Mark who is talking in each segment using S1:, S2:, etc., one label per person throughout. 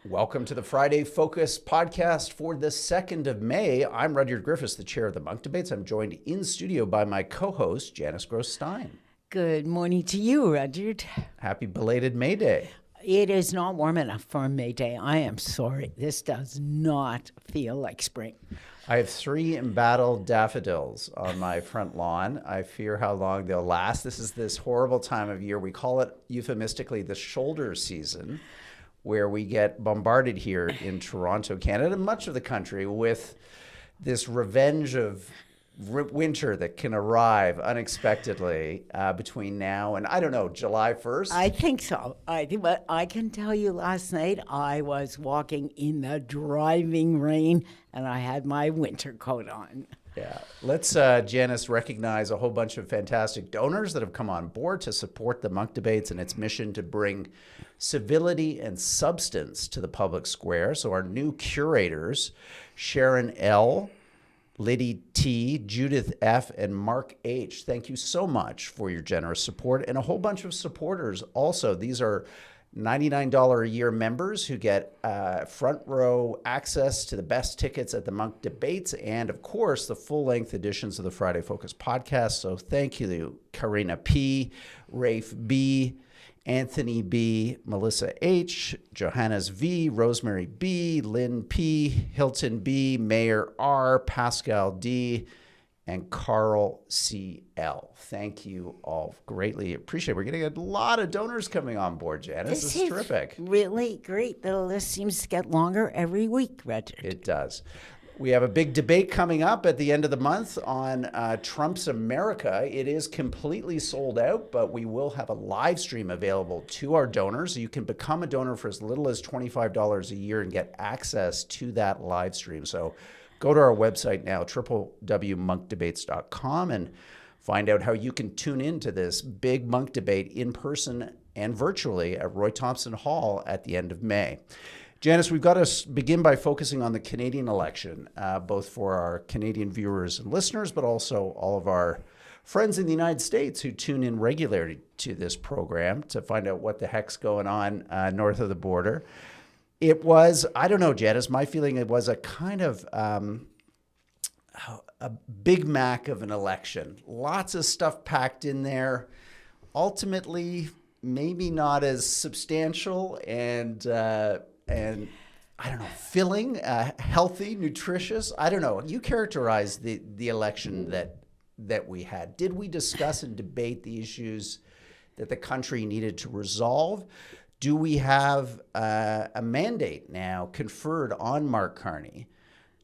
S1: Welcome to the Friday Focus podcast for the 2nd of May. I'm Rudyard Griffiths, the chair of the Monk Debates. I'm joined in studio by my co-host, Janice Gross-Stein.
S2: Good morning to you, Rudyard.
S1: Happy belated May Day.
S2: It is not warm enough for May Day. I am sorry. This does not feel like spring.
S1: I have 3 embattled daffodils on my front lawn. I fear how long they'll last. This is this horrible time of year. We call it euphemistically the shoulder season, where we get bombarded here in Toronto, Canada, and much of the country with this revenge of winter that can arrive unexpectedly between now and, I don't know, July 1st?
S2: I think so. But I can tell you last night I was walking in the driving rain and I had my winter coat on.
S1: Yeah. Let's, Janice, recognize a whole bunch of fantastic donors that have come on board to support the Monk Debates and its mission to bring civility and substance to the public square. So our new curators, Sharon L., Liddy T., Judith F., and Mark H., thank you so much for your generous support. And a whole bunch of supporters also. These are $99 a year members who get front row access to the best tickets at the Monk Debates and, of course, the full-length editions of the Friday Focus podcast. So thank you to Karina P., Rafe B., Anthony B., Melissa H., Johannes V., Rosemary B., Lynn P., Hilton B., Mayor R., Pascal D., and Carl C.L. Thank you all. Greatly appreciate it. We're getting a lot of donors coming on board, Janice. This is terrific.
S2: Really great. The list seems to get longer every week, Richard.
S1: It does. We have a big debate coming up at the end of the month on Trump's America. It is completely sold out, but we will have a live stream available to our donors. You can become a donor for as little as $25 a year and get access to that live stream. So go to our website now, www.monkdebates.com, and find out how you can tune into this big Monk Debate in person and virtually at Roy Thompson Hall at the end of May. Janice, we've got to begin by focusing on the Canadian election, both for our Canadian viewers and listeners, but also all of our friends in the United States who tune in regularly to this program to find out what the heck's going on north of the border. It was, I don't know, Janice, my feeling it was a kind of a Big Mac of an election. Lots of stuff packed in there. Ultimately, maybe not as substantial and I don't know, filling, healthy, nutritious. I don't know. You characterized the election that we had. Did we discuss and debate the issues that the country needed to resolve? Do we have a mandate now conferred on Mark Carney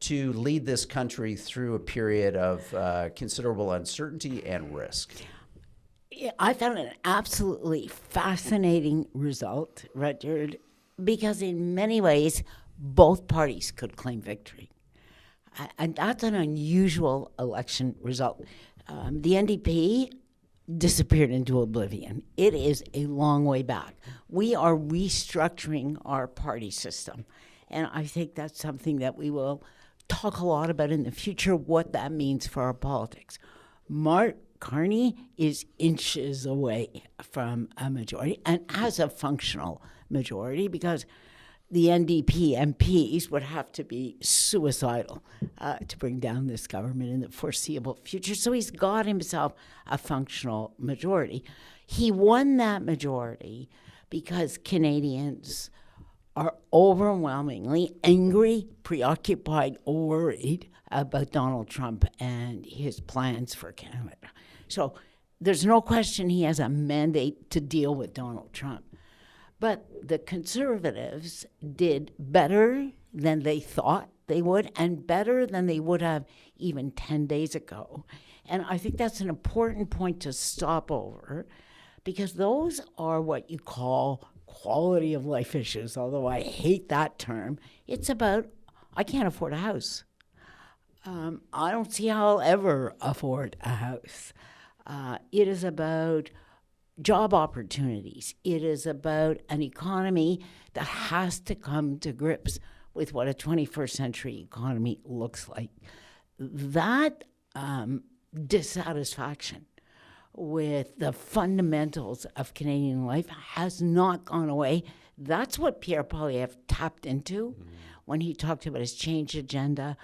S1: to lead this country through a period of considerable uncertainty and risk?
S2: I found it an absolutely fascinating result, Rudyard, because in many ways, both parties could claim victory. And that's an unusual election result. The NDP disappeared into oblivion. It is a long way back. We are restructuring our party system. And I think that's something that we will talk a lot about in the future, what that means for our politics. Mark Carney is inches away from a majority and has a functional majority because the NDP MPs would have to be suicidal to bring down this government in the foreseeable future. So he's got himself a functional majority. He won that majority because Canadians are overwhelmingly angry, preoccupied, worried about Donald Trump and his plans for Canada. So there's no question he has a mandate to deal with Donald Trump. But the Conservatives did better than they thought they would and better than they would have even 10 days ago. And I think that's an important point to stop over because those are what you call quality of life issues, although I hate that term. It's about, I can't afford a house. I don't see how I'll ever afford a house. It is about job opportunities. It is about an economy that has to come to grips with what a 21st century economy looks like. That dissatisfaction with the fundamentals of Canadian life has not gone away. That's what Pierre Poilievre tapped into when he talked about his change agenda.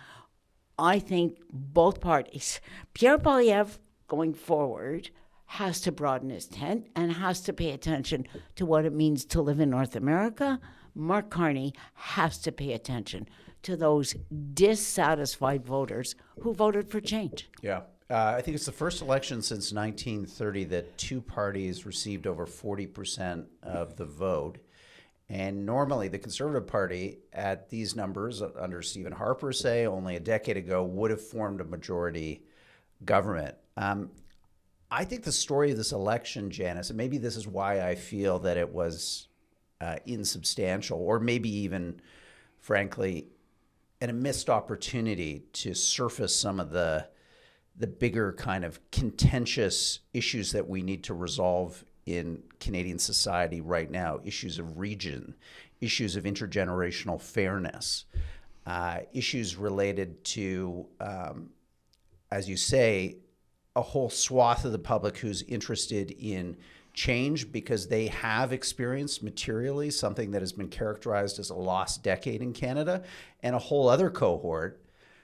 S2: I think both parties, Pierre Poilievre going forward, has to broaden his tent and has to pay attention to what it means to live in North America. Mark Carney has to pay attention to those dissatisfied voters who voted for change.
S1: Yeah. I think it's the first election since 1930 that two parties received over 40% of the vote. And normally the Conservative Party at these numbers, under Stephen Harper, say, only a decade ago, would have formed a majority government. I think the story of this election, Janice, and maybe this is why I feel that it was insubstantial, or maybe even, frankly, a missed opportunity to surface some of the bigger kind of contentious issues that we need to resolve in Canadian society right now, issues of region, issues of intergenerational fairness, issues related to, as you say, a whole swath of the public who's interested in change because they have experienced materially something that has been characterized as a lost decade in Canada, and a whole other cohort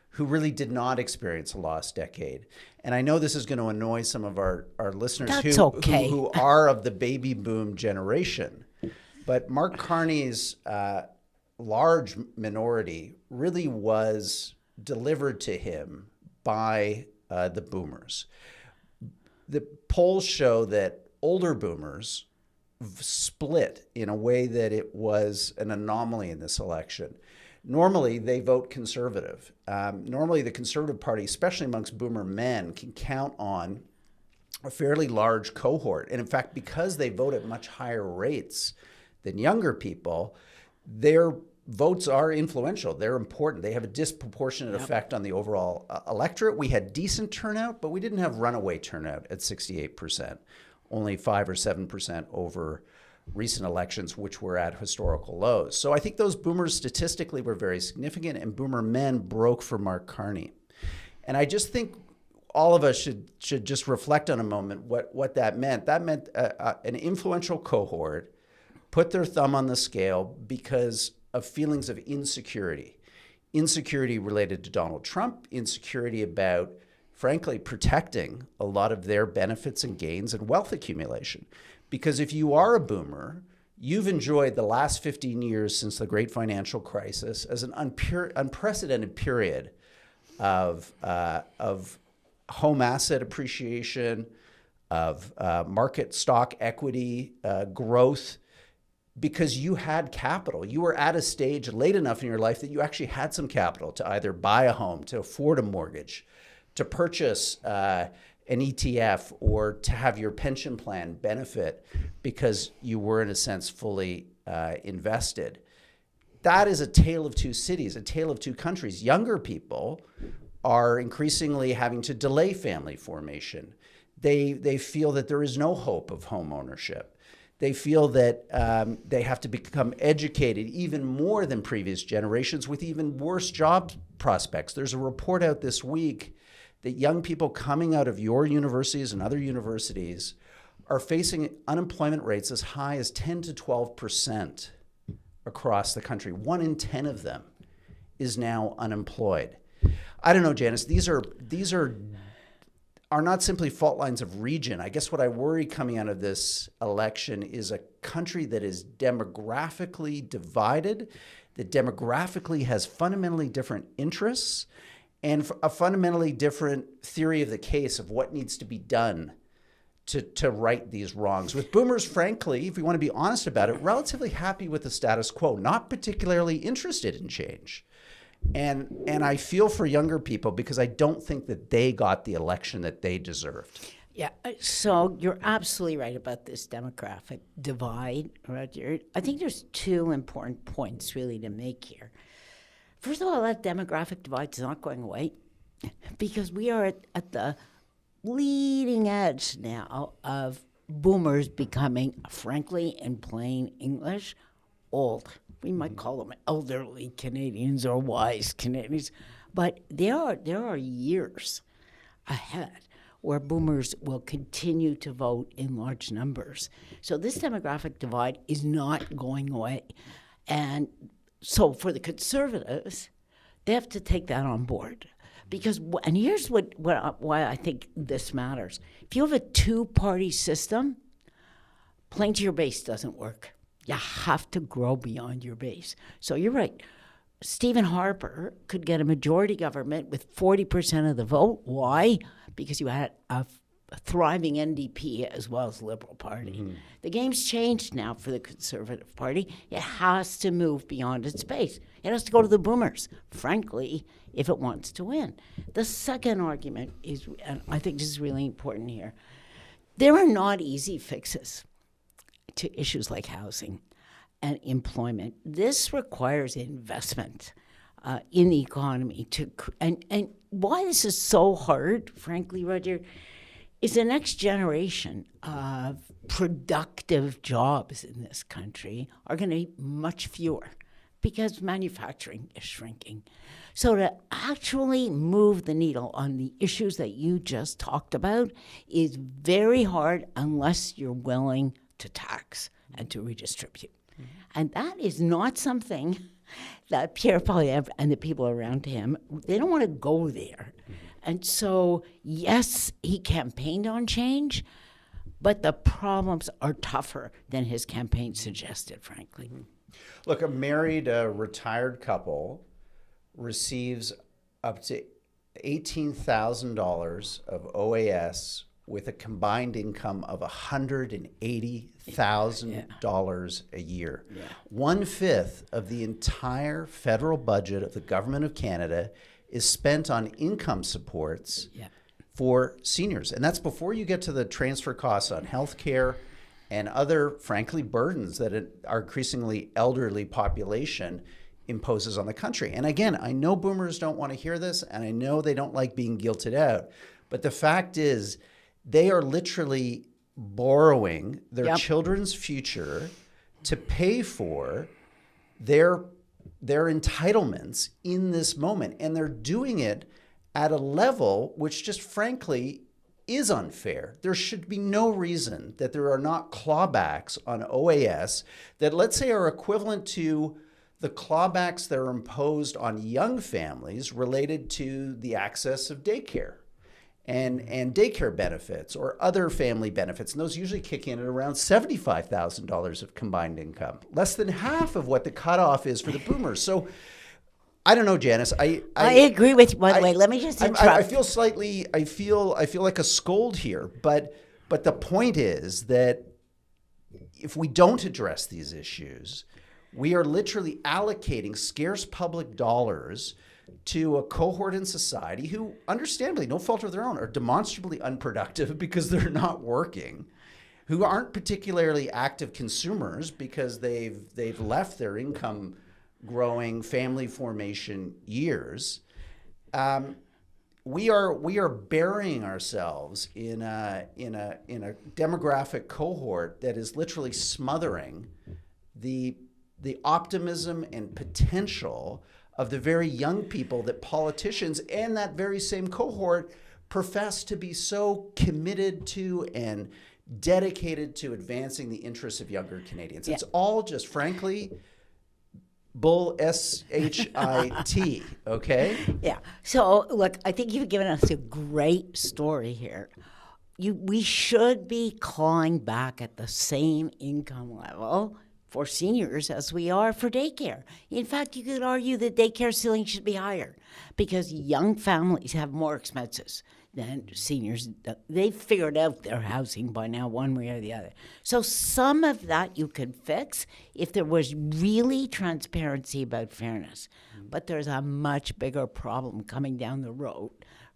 S1: who really did not experience a lost decade. And I know this is going to annoy some of our listeners who are of the baby boom generation. But Mark Carney's large minority really was delivered to him by the boomers. The polls show that older boomers split in a way that it was an anomaly in this election. Normally, they vote conservative. Normally, the Conservative Party, especially amongst boomer men, can count on a fairly large cohort. And in fact, because they vote at much higher rates than younger people, their votes are influential. They're important. They have a disproportionate effect on the overall electorate. We had decent turnout, but we didn't have runaway turnout at 68%, only 5 or 7% over recent elections, which were at historical lows. So I think those boomers statistically were very significant, and boomer men broke for Mark Carney. And I just think all of us should just reflect on a moment what that meant. That meant an influential cohort put their thumb on the scale because of feelings of insecurity related to Donald Trump, insecurity about, frankly, protecting a lot of their benefits and gains and wealth accumulation. Because if you are a boomer, you've enjoyed the last 15 years since the great financial crisis as an unprecedented period of home asset appreciation, of market stock equity growth, because you had capital. You were at a stage late enough in your life that you actually had some capital to either buy a home, to afford a mortgage, to purchase an ETF, or to have your pension plan benefit because you were, in a sense, fully invested. That is a tale of two cities, a tale of two countries. Younger people are increasingly having to delay family formation. They feel that there is no hope of home ownership. They feel that they have to become educated even more than previous generations with even worse job prospects. There's a report out this week that young people coming out of your universities and other universities are facing unemployment rates as high as 10 to 12% across the country. 1 in 10 of them is now unemployed. I don't know, Janice, these are not simply fault lines of region. I guess what I worry coming out of this election is a country that is demographically divided, that demographically has fundamentally different interests, and a fundamentally different theory of the case of what needs to be done to right these wrongs. With boomers, frankly, if we want to be honest about it, relatively happy with the status quo, not particularly interested in change. And I feel for younger people because I don't think that they got the election that they deserved.
S2: Yeah, so you're absolutely right about this demographic divide, Rudyard. I think there's two important points really to make here. First of all, that demographic divide is not going away because we are at the leading edge now of boomers becoming, frankly, in plain English, old. We might call them elderly Canadians or wise Canadians, but there are years ahead where boomers will continue to vote in large numbers. So this demographic divide is not going away. And so for the Conservatives, they have to take that on board. Because, and here's why I think this matters. If you have a two-party system, playing to your base doesn't work. You have to grow beyond your base. So you're right. Stephen Harper could get a majority government with 40% of the vote. Why? Because you had a thriving NDP as well as Liberal Party. Mm-hmm. The game's changed now for the Conservative Party. It has to move beyond its base. It has to go to the boomers, frankly, if it wants to win. The second argument is, and I think this is really important here, there are not easy fixes to issues like housing and employment. This requires investment in the economy. And why this is so hard, frankly, Roger, is the next generation of productive jobs in this country are going to be much fewer because manufacturing is shrinking. So to actually move the needle on the issues that you just talked about is very hard unless you're willing to tax and to redistribute. Mm-hmm. And that is not something that Pierre Poilievre and the people around him, they don't want to go there. Mm-hmm. And so, yes, he campaigned on change, but the problems are tougher than his campaign suggested, frankly. Mm-hmm.
S1: Look, a married, retired couple receives up to $18,000 of OAS with a combined income of $180,000 a year. Yeah. 1/5 of the entire federal budget of the Government of Canada is spent on income supports for seniors. And that's before you get to the transfer costs on health care and other, frankly, burdens that our increasingly elderly population imposes on the country. And again, I know boomers don't want to hear this, and I know they don't like being guilted out. But the fact is, they are literally borrowing their children's future to pay for their entitlements in this moment. And they're doing it at a level which just frankly is unfair. There should be no reason that there are not clawbacks on OAS that, let's say, are equivalent to the clawbacks that are imposed on young families related to the access of daycare and daycare benefits or other family benefits. And those usually kick in at around $75,000 of combined income, less than half of what the cutoff is for the boomers. So I don't know, Janice. I
S2: agree with you. By the way, let me just interrupt.
S1: I feel like a scold here, but the point is that if we don't address these issues, we are literally allocating scarce public dollars to a cohort in society who, understandably, no fault of their own, are demonstrably unproductive because they're not working, who aren't particularly active consumers because they've left their income growing family formation years. We are burying ourselves in a demographic cohort that is literally smothering the optimism and potential of the very young people that politicians and that very same cohort profess to be so committed to and dedicated to advancing the interests of younger Canadians. Yeah. It's all just, frankly, bull S-H-I-T, okay?
S2: Yeah. So, look, I think you've given us a great story here. We should be clawing back at the same income level for seniors as we are for daycare. In fact, you could argue that daycare ceiling should be higher because young families have more expenses than seniors. They've figured out their housing by now one way or the other. So some of that you could fix if there was really transparency about fairness. Mm-hmm. But there's a much bigger problem coming down the road,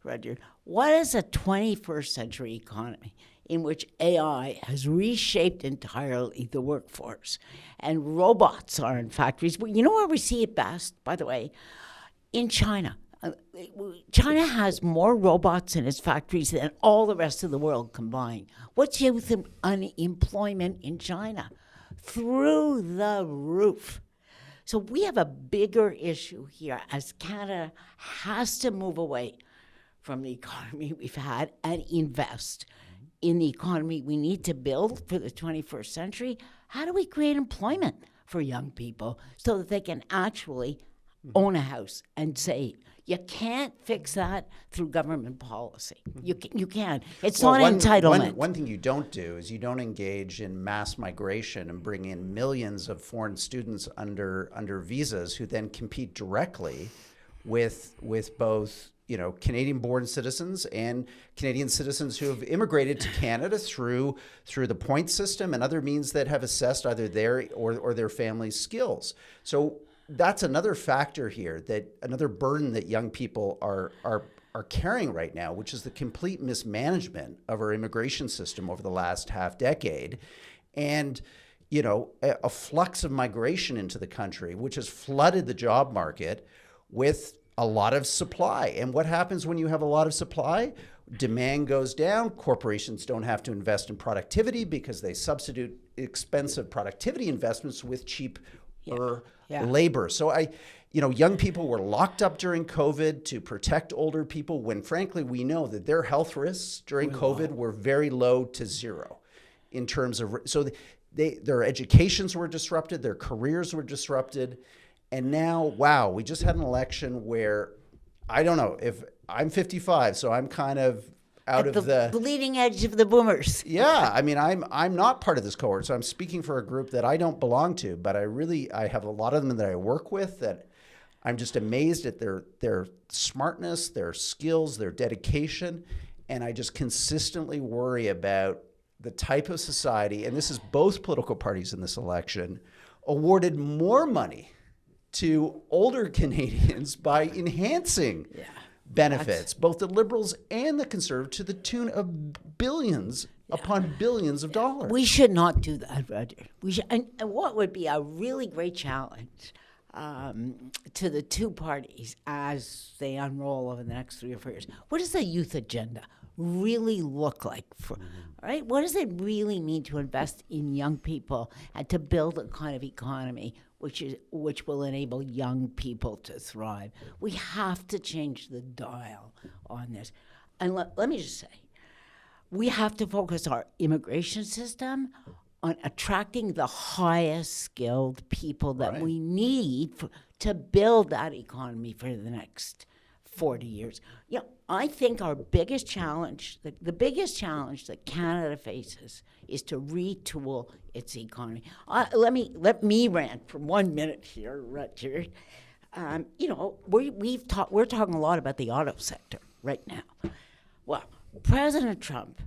S2: Rudyard. What is a 21st century economy in which AI has reshaped entirely the workforce and robots are in factories? You know where we see it best, by the way? In China. China has more robots in its factories than all the rest of the world combined. What's youth unemployment in China? Through the roof. So we have a bigger issue here as Canada has to move away from the economy we've had and invest in the economy we need to build for the 21st century. How do we create employment for young people so that they can actually own a house and save? You can't fix that through government policy. You can't. It's not entitlement.
S1: One thing you don't do is you don't engage in mass migration and bring in millions of foreign students under visas who then compete directly with both Canadian-born citizens and Canadian citizens who have immigrated to Canada through the point system and other means that have assessed either their or their family's skills. So that's another factor here, another burden that young people are carrying right now, which is the complete mismanagement of our immigration system over the last half decade, and a flux of migration into the country, which has flooded the job market with a lot of supply. And what happens when you have a lot of supply? Demand goes down. Corporations don't have to invest in productivity because they substitute expensive productivity investments with cheap labor. So young people were locked up during COVID to protect older people when frankly we know that their health risks during COVID were very low to zero in terms of, so their educations were disrupted, their careers were disrupted. And now, wow, we just had an election where, I don't know, if I'm 55, so I'm kind of out of the
S2: bleeding edge of the boomers.
S1: Yeah, I mean, I'm not part of this cohort, so I'm speaking for a group that I don't belong to, but I have a lot of them that I work with that I'm just amazed at their smartness, their skills, their dedication, and I just consistently worry about the type of society, and this is both political parties in this election, awarded more money to older Canadians by enhancing benefits, both the Liberals and the Conservatives, to the tune of billions upon billions of dollars.
S2: We should not do that, Roger. We should, and what would be a really great challenge to the two parties as they unroll over the next 3 or 4 years. What does the youth agenda really look like? Right? What does it really mean to invest in young people and to build a kind of economy which will enable young people to thrive? We have to change the dial on this. And let me just say, we have to focus our immigration system on attracting the highest skilled people that we need to build that economy for the next 40 years. I think our biggest challenge, the biggest challenge that Canada faces is to retool its economy. Let me rant for 1 minute here, Richard. We're talking a lot about the auto sector right now. Well, President Trump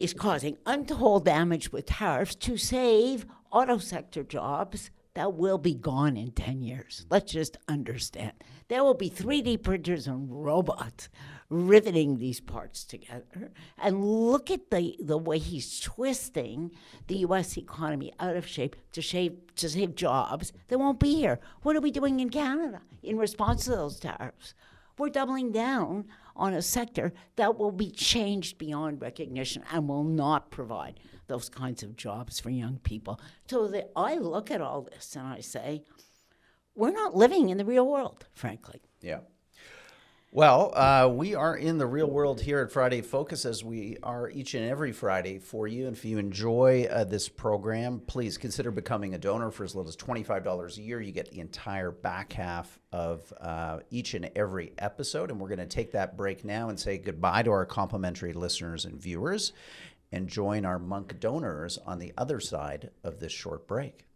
S2: is causing untold damage with tariffs to save auto sector jobs that will be gone in 10 years. Let's just understand. There will be 3D printers and robots riveting these parts together. And look at the way he's twisting the U.S. economy out of shape to save jobs that won't be here. What are we doing in Canada in response to those tariffs? We're doubling down on a sector that will be changed beyond recognition and will not provide those kinds of jobs for young people. So that I look at all this and I say, we're not living in the real world, frankly.
S1: Yeah. Well, we are in the real world here at Friday Focus, as we are each and every Friday for you. And if you enjoy this program, please consider becoming a donor for as little as $25 a year. You get the entire back half of each and every episode. And we're going to take that break now and say goodbye to our complimentary listeners and viewers and join our Monk donors on the other side of this short break.